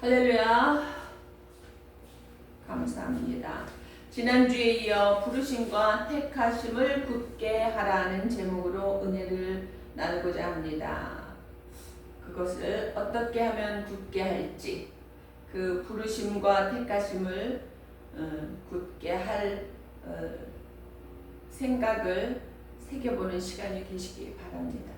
할렐루야. 감사합니다. 지난주에 이어 부르심과 택하심을 굳게 하라는 제목으로 은혜를 나누고자 합니다. 그것을 어떻게 하면 굳게 할지, 그 부르심과 택하심을 굳게 할 생각을 새겨보는 시간이 되시기 바랍니다.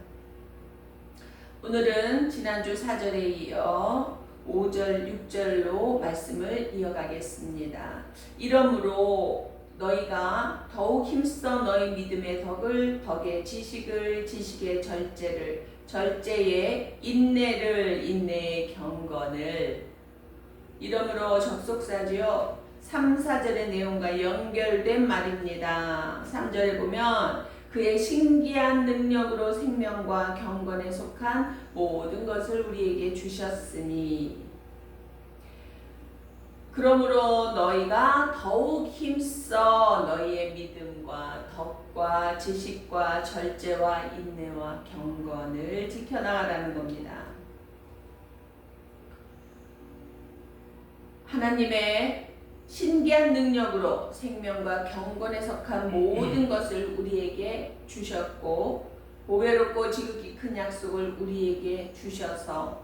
오늘은 지난주 4절에 이어 5절, 6절로 말씀을 이어가겠습니다. 이러므로 너희가 더욱 힘써 너희 믿음의 덕을, 덕의 지식을, 지식의 절제를, 절제의 인내를, 인내의 경건을. 이러므로 접속사지요. 3, 4절의 내용과 연결된 말입니다. 3절에 보면 그의 신기한 능력으로 생명과 경건에 속한 모든 것을 우리에게 주셨으니 그러므로 너희가 더욱 힘써 너희의 믿음과 덕과 지식과 절제와 인내와 경건을 지켜나가라는 겁니다. 하나님의 신기한 능력으로 생명과 경건에 속한 모든 것을 우리에게 주셨고 보배롭고 지극히 큰 약속을 우리에게 주셔서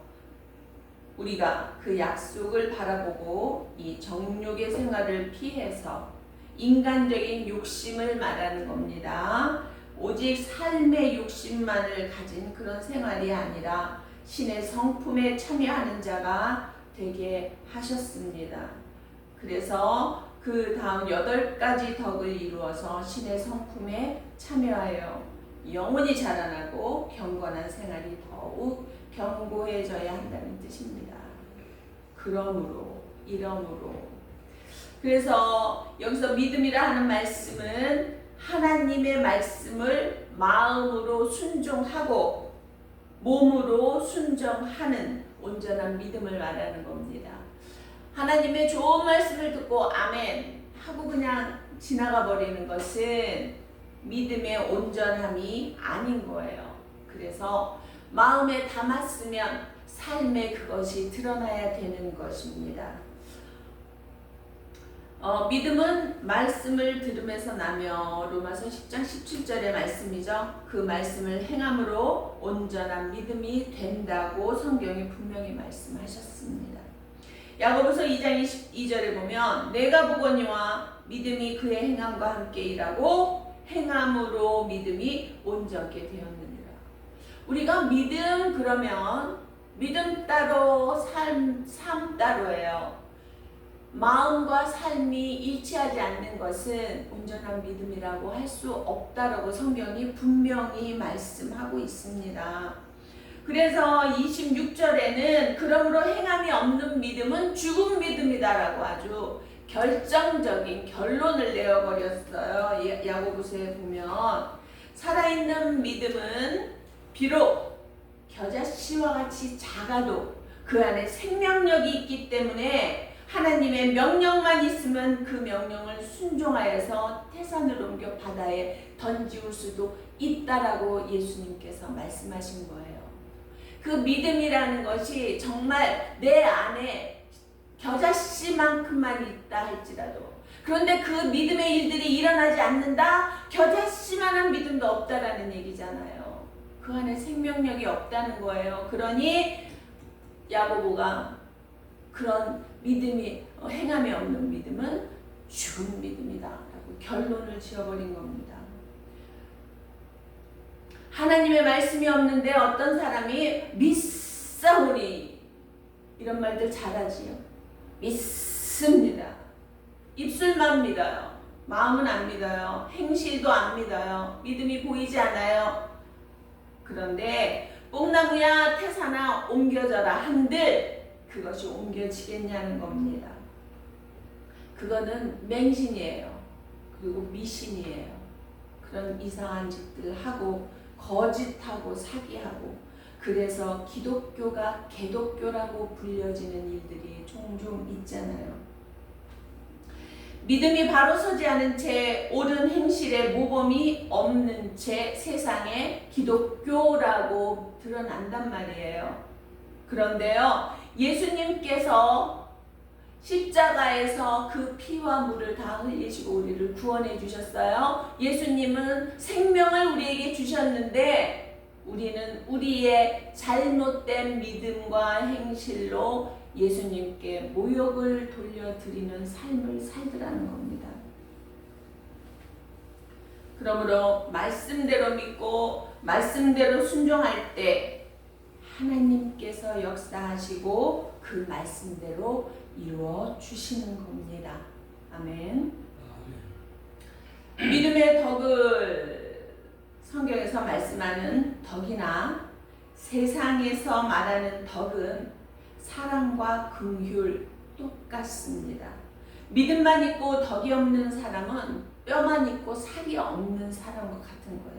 우리가 그 약속을 바라보고 이 정욕의 생활을 피해서 인간적인 욕심을 말하는 겁니다. 오직 삶의 욕심만을 가진 그런 생활이 아니라 신의 성품에 참여하는 자가 되게 하셨습니다. 그래서 그 다음 8가지 덕을 이루어서 신의 성품에 참여하여 영원히 자라나고 경건한 생활이 더욱 견고해져야 한다는 뜻입니다. 그러므로 그래서 여기서 믿음이라 하는 말씀은 하나님의 말씀을 마음으로 순종하고 몸으로 순종하는 온전한 믿음을 말하는 겁니다. 하나님의 좋은 말씀을 듣고 아멘 하고 그냥 지나가 버리는 것은 믿음의 온전함이 아닌 거예요. 그래서 마음에 담았으면 삶에 그것이 드러나야 되는 것입니다. 믿음은 말씀을 들으면서 나며 로마서 10장 17절의 말씀이죠. 그 말씀을 행함으로 온전한 믿음이 된다고 성경이 분명히 말씀하셨습니다. 야고보서 2장 22절에 보면 내가 보거니와 믿음이 그의 행함과 함께 일하고 행함으로 믿음이 온전케 되었느니라. 우리가 믿음 그러면 믿음 따로 삶 따로예요. 마음과 삶이 일치하지 않는 것은 온전한 믿음이라고 할 수 없다라고 성경이 분명히 말씀하고 있습니다. 그래서 26절에는 그러므로 행함이 없는 믿음은 죽은 믿음이다라고 아주 결정적인 결론을 내어버렸어요. 야고보서에 보면 살아있는 믿음은 비록 겨자씨와 같이 작아도 그 안에 생명력이 있기 때문에 하나님의 명령만 있으면 그 명령을 순종하여서 태산을 옮겨 바다에 던지울 수도 있다라고 예수님께서 말씀하신 거예요. 그 믿음이라는 것이 정말 내 안에 겨자씨만큼만 있다 할지라도 그런데 그 믿음의 일들이 일어나지 않는다? 겨자씨만한 믿음도 없다라는 얘기잖아요. 그 안에 생명력이 없다는 거예요. 그러니 야고보가 그런 믿음이 행함이 없는 믿음은 죽은 믿음이다 라고 결론을 지어버린 겁니다. 하나님의 말씀이 없는데 어떤 사람이 믿사오니 이런 말들 잘하지요. 믿습니다. 입술만 믿어요. 마음은 안 믿어요. 행실도 안 믿어요. 믿음이 보이지 않아요. 그런데 뽕나무야 태산아 옮겨져라 한들 그것이 옮겨지겠냐는 겁니다. 그거는 맹신이에요. 그리고 미신이에요. 그런 이상한 짓들 하고 거짓하고 사기하고 그래서 기독교가 개독교라고 불려지는 일들이 종종 있잖아요. 믿음이 바로 서지 않은 채 옳은 행실에 모범이 없는 채 세상에 기독교라고 드러난단 말이에요. 그런데요, 예수님께서 십자가에서 그 피와 물을 다 흘리시고 우리를 구원해 주셨어요. 예수님은 생명을 우리에게 주셨는데 우리는 우리의 잘못된 믿음과 행실로 예수님께 모욕을 돌려드리는 삶을 살더라는 겁니다. 그러므로 말씀대로 믿고 말씀대로 순종할 때 하나님께서 역사하시고 그 말씀대로 이루어 주시는 겁니다. 아멘. 믿음의 덕을 성경에서 말씀하는 덕이나 세상에서 말하는 덕은 사랑과 긍휼 똑같습니다. 믿음만 있고 덕이 없는 사람은 뼈만 있고 살이 없는 사람과 같은 거예요.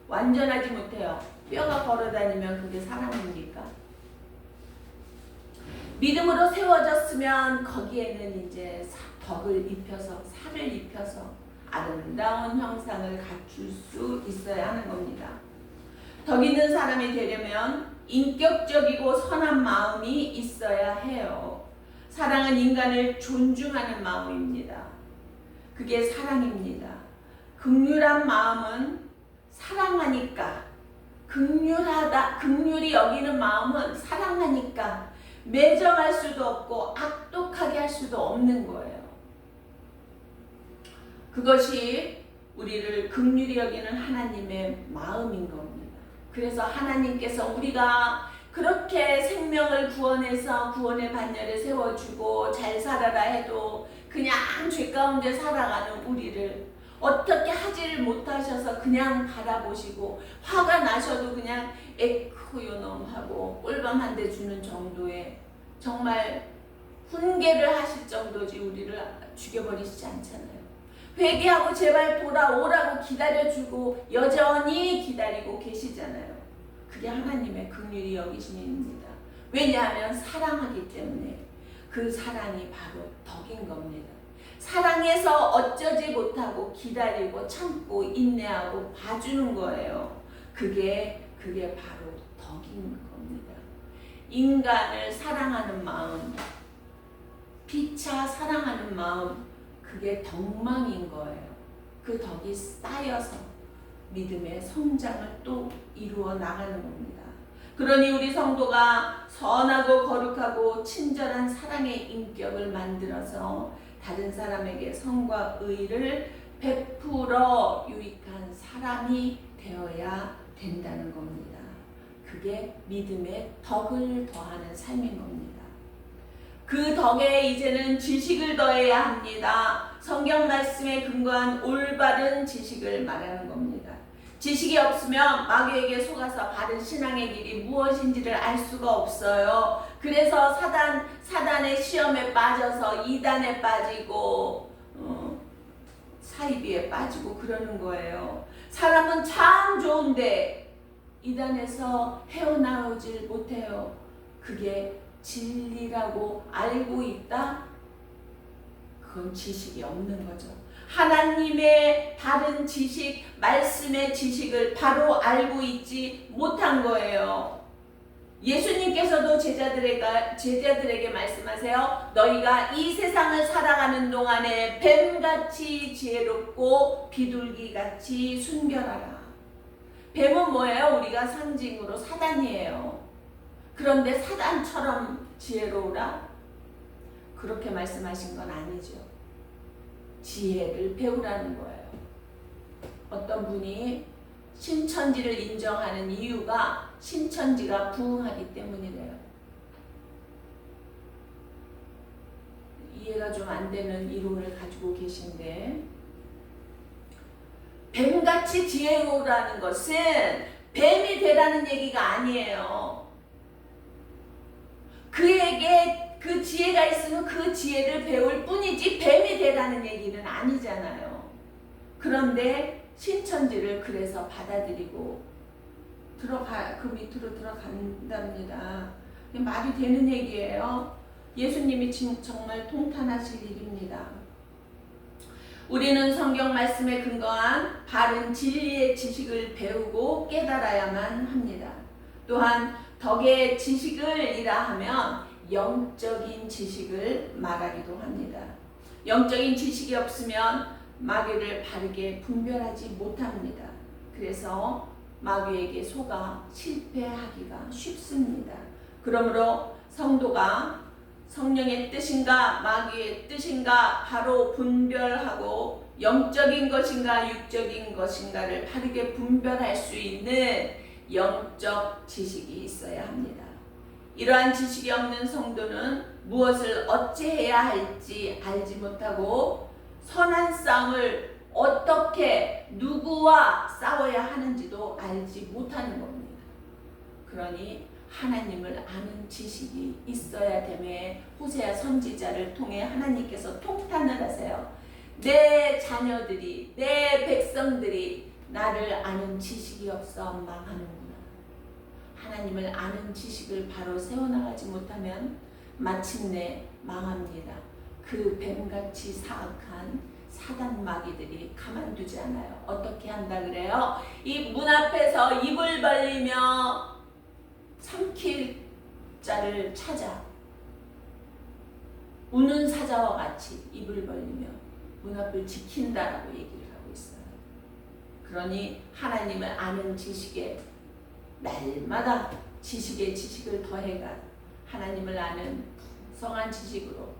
완전하지 못해요. 뼈가 걸어다니면 그게 사랑입니까? 믿음으로 세워졌으면 거기에는 이제 덕을 입혀서 살을 입혀서 아름다운 형상을 갖출 수 있어야 하는 겁니다. 덕 있는 사람이 되려면 인격적이고 선한 마음이 있어야 해요. 사랑은 인간을 존중하는 마음입니다. 그게 사랑입니다. 긍휼한 마음은 사랑하니까, 긍휼히 여기는 마음은 사랑하니까 매정할 수도 없고 악독하게 할 수도 없는 거예요. 그것이 우리를 긍휼히 여기는 하나님의 마음인 겁니다. 그래서 하나님께서 우리가 그렇게 생명을 구원해서 구원의 반열에 세워주고 잘 살아라 해도 그냥 죄 가운데 살아가는 우리를 어떻게 하지를 못하셔서 그냥 바라보시고 화가 나셔도 그냥 에쿠 요놈 하고 꿀밤 한 대 주는 정도의 정말 훈계를 하실 정도지 우리를 죽여버리시지 않잖아요. 회개하고 제발 돌아오라고 기다려주고 여전히 기다리고 계시잖아요. 그게 하나님의 긍휼히 여기심입니다. 왜냐하면 사랑하기 때문에 그 사랑이 바로 덕인 겁니다. 사랑해서 어쩌지 못하고 기다리고 참고 인내하고 봐주는 거예요. 그게 바로 덕인 겁니다. 인간을 사랑하는 마음, 피차 사랑하는 마음, 그게 덕망인 거예요. 그 덕이 쌓여서 믿음의 성장을 또 이루어 나가는 겁니다. 그러니 우리 성도가 선하고 거룩하고 친절한 사랑의 인격을 만들어서 다른 사람에게 선과 의를 베풀어 유익한 사람이 되어야 된다는 겁니다. 그게 믿음의 덕을 더하는 삶인 겁니다. 그 덕에 이제는 지식을 더해야 합니다. 성경 말씀에 근거한 올바른 지식을 말하는 겁니다. 지식이 없으면 마귀에게 속아서 바른 신앙의 길이 무엇인지를 알 수가 없어요. 그래서 사단의 시험에 빠져서 이단에 빠지고 사이비에 빠지고 그러는 거예요. 사람은 참 좋은데 이단에서 헤어나오질 못해요. 그게 진리라고 알고 있다? 그건 지식이 없는 거죠. 하나님의 다른 지식, 말씀의 지식을 바로 알고 있지 못한 거예요. 예수님께서도 제자들에게 말씀하세요. 너희가 이 세상을 살아가는 동안에 뱀같이 지혜롭고 비둘기같이 순결하라. 뱀은 뭐예요? 우리가 상징으로 사단이에요. 그런데 사단처럼 지혜로우라? 그렇게 말씀하신 건 아니죠. 지혜를 배우라는 거예요. 어떤 분이 신천지를 인정하는 이유가 신천지가 부흥하기 때문이래요. 이해가 좀 안 되는 이론을 가지고 계신데, 뱀같이 지혜로우라는 것은 뱀이 되라는 얘기가 아니에요. 그에게 그 지혜가 있으면 그 지혜를 배울 뿐이지 뱀이 되라는 얘기는 아니잖아요. 그런데 신천지를 그래서 받아들이고 그 밑으로 들어간답니다. 말이 되는 얘기예요. 예수님이 정말 통탄하실 일입니다. 우리는 성경 말씀에 근거한 바른 진리의 지식을 배우고 깨달아야만 합니다. 또한 덕의 지식을 이라 하면 영적인 지식을 말하기도 합니다. 영적인 지식이 없으면 마귀를 바르게 분별하지 못합니다. 그래서 마귀에게 속아 실패하기가 쉽습니다. 그러므로 성도가 성령의 뜻인가 마귀의 뜻인가 바로 분별하고 영적인 것인가 육적인 것인가를 바르게 분별할 수 있는 영적 지식이 있어야 합니다. 이러한 지식이 없는 성도는 무엇을 어찌해야 할지 알지 못하고 선한 싸움을 어떻게 누구와 싸워야 하는지도 알지 못하는 겁니다. 그러니 하나님을 아는 지식이 있어야 되매 호세아 선지자를 통해 하나님께서 통탄을 하세요. 내 자녀들이 내 백성들이 나를 아는 지식이 없어 망하는구나. 하나님을 아는 지식을 바로 세워나가지 못하면 마침내 망합니다. 그 뱀같이 사악한 사단 마귀들이 가만두지 않아요. 어떻게 한다 그래요? 이 문 앞에서 입을 벌리며 삼킬 자를 찾아 우는 사자와 같이 입을 벌리며 문 앞을 지킨다라고 얘기를 하고 있어요. 그러니 하나님을 아는 지식에 날마다 지식에 지식을 더해가 하나님을 아는 성한 지식으로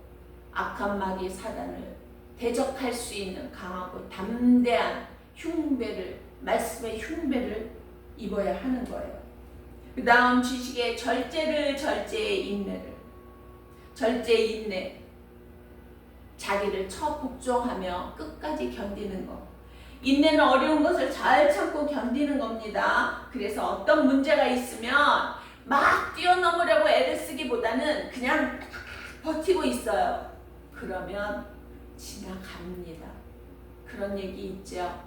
악한 마귀 사단을 대적할 수 있는 강하고 담대한 흉배를 말씀의 흉배를 입어야 하는 거예요. 그 다음 지식의 절제의 인내를 절제의 인내 자기를 처복종하며 끝까지 견디는 것. 인내는 어려운 것을 잘 참고 견디는 겁니다. 그래서 어떤 문제가 있으면 막 뛰어넘으려고 애를 쓰기보다는 그냥 버티고 있어요. 그러면 지나갑니다. 그런 얘기 있죠.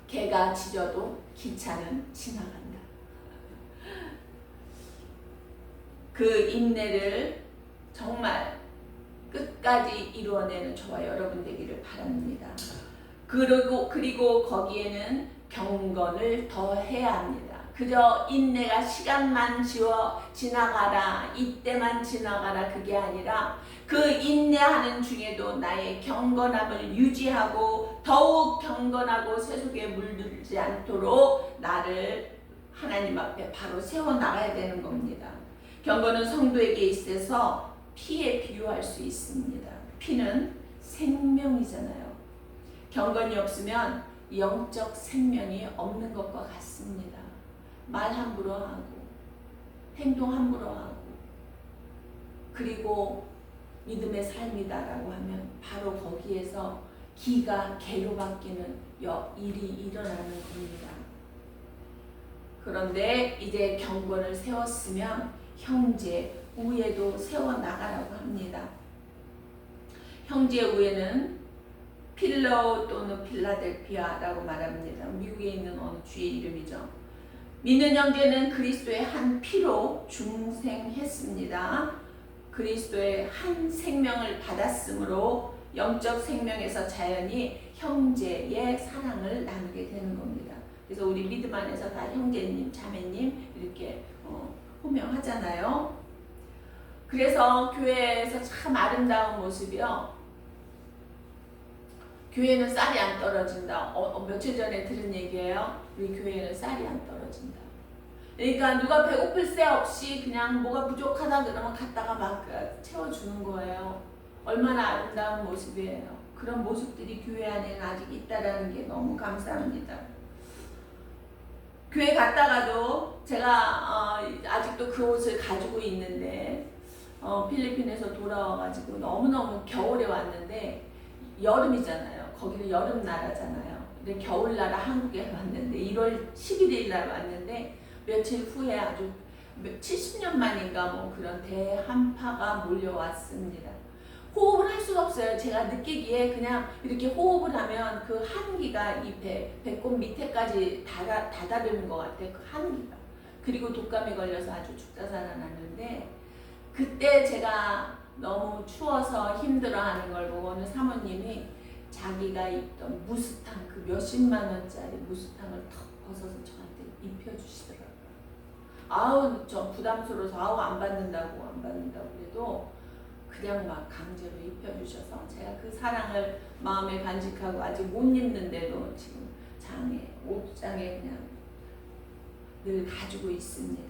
개가 짖어도 기차는 지나간다. 그 인내를 정말 끝까지 이루어내는 저와 여러분 되기를 바랍니다. 그리고 거기에는 경건을 더해야 합니다. 그저 인내가 시간만 지나가라 이때만 지나가라 그게 아니라 그 인내하는 중에도 나의 경건함을 유지하고 더욱 경건하고 세속에 물들지 않도록 나를 하나님 앞에 바로 세워나가야 되는 겁니다. 경건은 성도에게 있어서 피에 비유할 수 있습니다. 피는 생명이잖아요. 경건이 없으면 영적 생명이 없는 것과 같습니다. 말 함부로 하고 행동 함부로 하고 그리고 믿음의 삶이다라고 하면 바로 거기에서 기가 개로 바뀌는 일이 일어나는 겁니다. 그런데 이제 경건을 세웠으면 형제 우애도 세워나가라고 합니다. 형제 우애는 필러 또는 필라델피아라고 말합니다. 미국에 있는 어느 주의 이름이죠. 믿는 형제는 그리스도의 한 피로 중생했습니다. 그리스도의 한 생명을 받았으므로 영적 생명에서 자연히 형제의 사랑을 나누게 되는 겁니다. 그래서 우리 믿음 안에서 다 형제님, 자매님 이렇게 호명하잖아요. 그래서 교회에서 참 아름다운 모습이요. 교회는 쌀이 안 떨어진다. 며칠 전에 들은 얘기예요. 우리 교회는 쌀이 안 떨어진다. 그러니까 누가 배고플 새 없이 그냥 뭐가 부족하다 그러면 갖다가 막 채워주는 거예요. 얼마나 아름다운 모습이에요. 그런 모습들이 교회 안에는 아직 있다라는 게 너무 감사합니다. 교회 갔다가도 제가 아직도 그 옷을 가지고 있는데 필리핀에서 돌아와가지고 너무너무 겨울에 왔는데 여름이잖아요. 거기는 여름 나라잖아요. 근데 겨울 나라 한국에 왔는데 1월 11일 날 왔는데 며칠 후에 아주 70년 만인가 뭐 그런 대한파가 몰려왔습니다. 호흡을 할 수가 없어요. 제가 느끼기에 그냥 이렇게 호흡을 하면 그 한기가 이 배꼽 밑에까지 다다르는 것 같아요. 그 한기가. 그리고 독감에 걸려서 아주 죽다 살아났는데 그때 제가 너무 추워서 힘들어하는 걸 보고 어느 사모님이 자기가 입던 무스탕 그 몇십만 원짜리 무스탕을 턱 벗어서 저한테 입혀주시더라고요. 아우 저 부담스러워서 아우 안 받는다고 그래도 그냥 막 강제로 입혀주셔서 제가 그 사랑을 마음에 간직하고 아직 못 입는데도 지금 옷장에 그냥 늘 가지고 있습니다.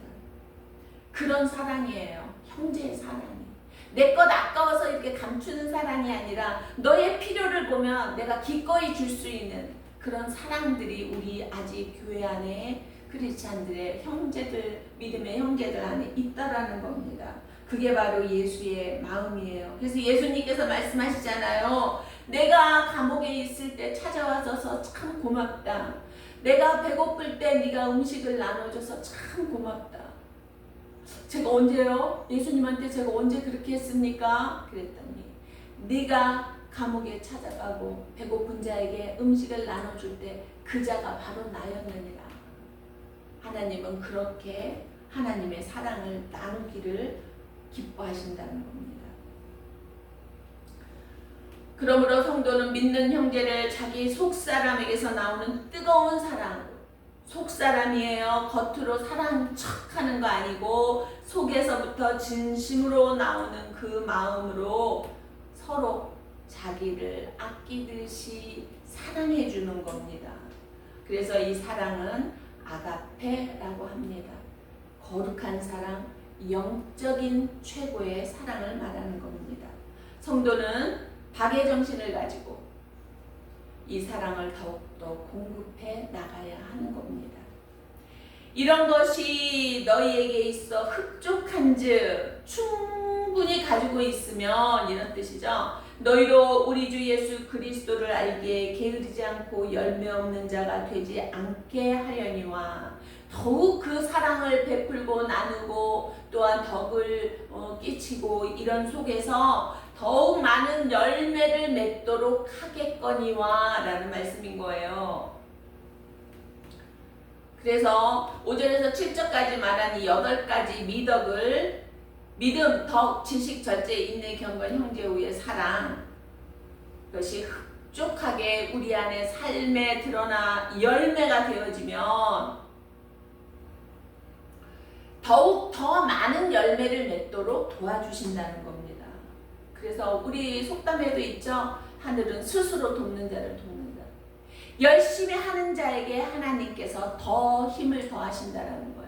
그런 사랑이에요. 형제의 사랑이. 내 것 아까워서 이렇게 감추는 사랑이 아니라 너의 필요를 보면 내가 기꺼이 줄 수 있는 그런 사랑들이 우리 아직 교회 안에 크리스찬들의 형제들, 믿음의 형제들 안에 있다라는 겁니다. 그게 바로 예수의 마음이에요. 그래서 예수님께서 말씀하시잖아요. 내가 감옥에 있을 때 찾아와서 참 고맙다. 내가 배고플 때 네가 음식을 나눠줘서 참 고맙다. 제가 언제요? 예수님한테 제가 언제 그렇게 했습니까? 그랬더니 네가 감옥에 찾아가고 배고픈 자에게 음식을 나눠줄 때 그 자가 바로 나였느니라. 하나님은 그렇게 하나님의 사랑을 나누기를 기뻐하신다는 겁니다. 그러므로 성도는 믿는 형제를 자기 속사람에게서 나오는 뜨거운 사랑, 속사람이에요. 겉으로 사랑 척하는 거 아니고 속에서부터 진심으로 나오는 그 마음으로 서로 자기를 아끼듯이 사랑해 주는 겁니다. 그래서 이 사랑은 아가페라고 합니다. 거룩한 사랑, 영적인 최고의 사랑을 말하는 겁니다. 성도는 박의 정신을 가지고 이 사랑을 더욱더 공급해 나가야 하는 겁니다. 이런 것이 너희에게 있어 흡족한즉 충분히 가지고 있으면 이런 뜻이죠. 너희로 우리 주 예수 그리스도를 알기에 게으르지 않고 열매 없는 자가 되지 않게 하려니와 더욱 그 사랑을 베풀고 나누고 또한 덕을 끼치고 이런 속에서 더욱 많은 열매를 맺도록 하겠거니와 라는 말씀인 거예요. 그래서 5절에서 7절까지 말한 이 8가지 미덕을 믿음, 덕, 지식, 절제, 인내, 경건, 형제, 우애, 사랑 이것이 흡족하게 우리 안에 삶에 드러나 열매가 되어지면 더욱 더 많은 열매를 맺도록 도와주신다는 겁니다. 그래서 우리 속담에도 있죠. 하늘은 스스로 돕는 자를 돕는다. 열심히 하는 자에게 하나님께서 더 힘을 더하신다라는 거예요.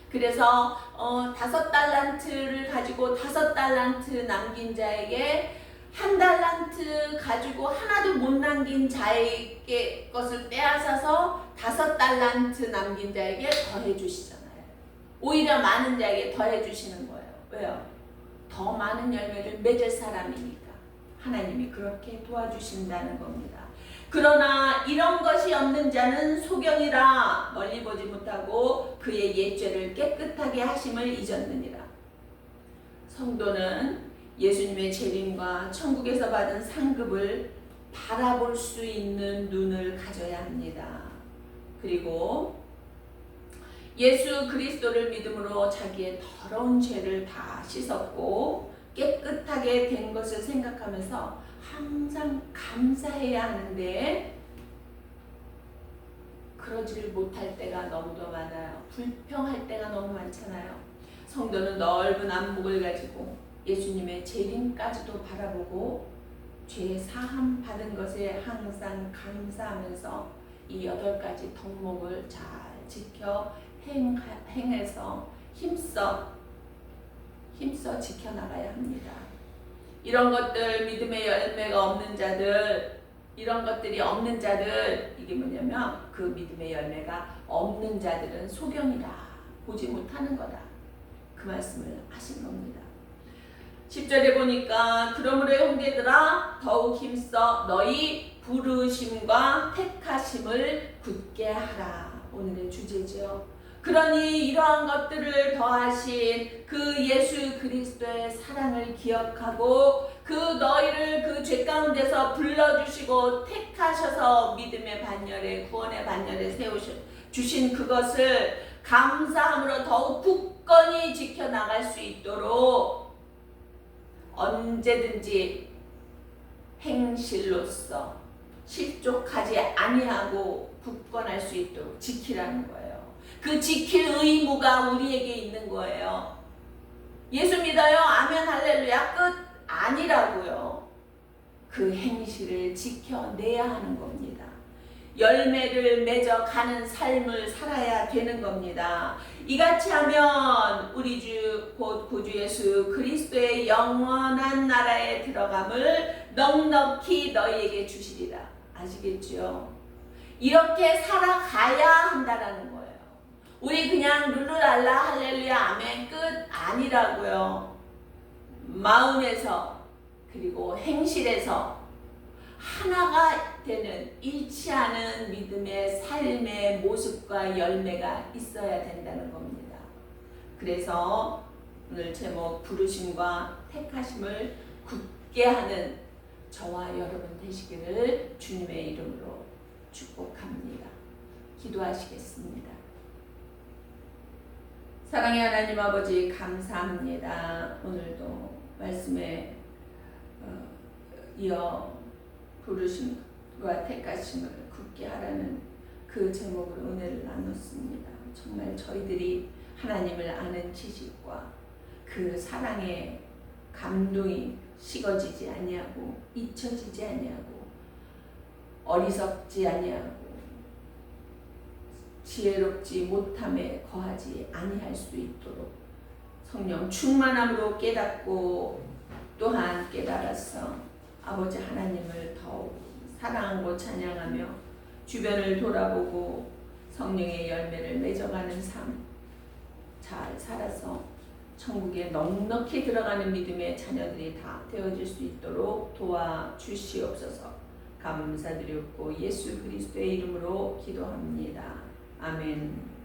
그래서 5달란트를 가지고 5달란트 남긴 자에게 1달란트 가지고 하나도 못 남긴 자에게 것을 빼앗아서 5달란트 남긴 자에게 더해 주시잖아요. 오히려 많은 자에게 더해 주시는 거예요. 왜요? 더 많은 열매를 맺을 사람이니까 하나님이 그렇게 도와주신다는 겁니다. 그러나 이런 것이 없는 자는 소경이라 멀리 보지 못하고 그의 옛죄를 깨끗하게 하심을 잊었느니라. 성도는 예수님의 재림과 천국에서 받은 상급을 바라볼 수 있는 눈을 가져야 합니다. 그리고 예수 그리스도를 믿음으로 자기의 더러운 죄를 다 씻었고 깨끗하게 된 것을 생각하면서 항상 감사해야 하는데 그러지를 못할 때가 너무도 많아요. 불평할 때가 너무 많잖아요. 성도는 넓은 안목을 가지고 예수님의 재림까지도 바라보고 죄 사함 받은 것에 항상 감사하면서 이 8가지 덕목을 잘 지켜 행해서 힘써 지켜나가야 합니다. 이런 것들 믿음의 열매가 없는 자들 이런 것들이 없는 자들 이게 뭐냐면 그 믿음의 열매가 없는 자들은 소경이라 보지 못하는 거다. 그 말씀을 하신 겁니다. 10절에 보니까 그러므로 형제들아 더욱 힘써 너희 부르심과 택하심을 굳게 하라. 오늘의 주제죠. 그러니 이러한 것들을 더하신 그 예수 그리스도의 사랑을 기억하고 그 너희를 그 죄 가운데서 불러주시고 택하셔서 믿음의 반열에 구원의 반열에 세우신 그것을 감사함으로 더욱 굳건히 지켜나갈 수 있도록 언제든지 행실로서 실족하지 아니하고 굳건할 수 있도록 지키라는 거예요. 그 지킬 의무가 우리에게 있는 거예요. 예수 믿어요? 아멘 할렐루야 끝? 아니라고요. 그 행실을 지켜내야 하는 겁니다. 열매를 맺어가는 삶을 살아야 되는 겁니다. 이같이 하면 우리 주 곧 구주 예수 그리스도의 영원한 나라에 들어감을 넉넉히 너희에게 주시리라. 아시겠죠? 이렇게 살아가야 한다라는 거예요. 우리 그냥 룰루랄라 할렐루야 아멘 끝 아니라고요. 마음에서 그리고 행실에서 하나가 되는 일치하는 믿음의 삶의 모습과 열매가 있어야 된다는 겁니다. 그래서 오늘 제목 부르심과 택하심을 굳게 하는 저와 여러분 되시기를 주님의 이름으로 축복합니다. 기도하시겠습니다. 사랑의 하나님 아버지 감사합니다. 오늘도 말씀에 이어 부르심과 택하심을 굳게 하라는 그 제목으로 은혜를 나눴습니다. 정말 저희들이 하나님을 아는 지식과 그 사랑의 감동이 식어지지 아니하고 잊혀지지 아니하고 어리석지 아니하고 지혜롭지 못함에 거하지 아니할 수 있도록 성령 충만함으로 깨닫고 또한 깨달아서 아버지 하나님을 더욱 사랑하고 찬양하며 주변을 돌아보고 성령의 열매를 맺어가는 삶 잘 살아서 천국에 넉넉히 들어가는 믿음의 자녀들이 다 되어질 수 있도록 도와주시옵소서. 감사드렸고 예수 그리스도의 이름으로 기도합니다. 아멘.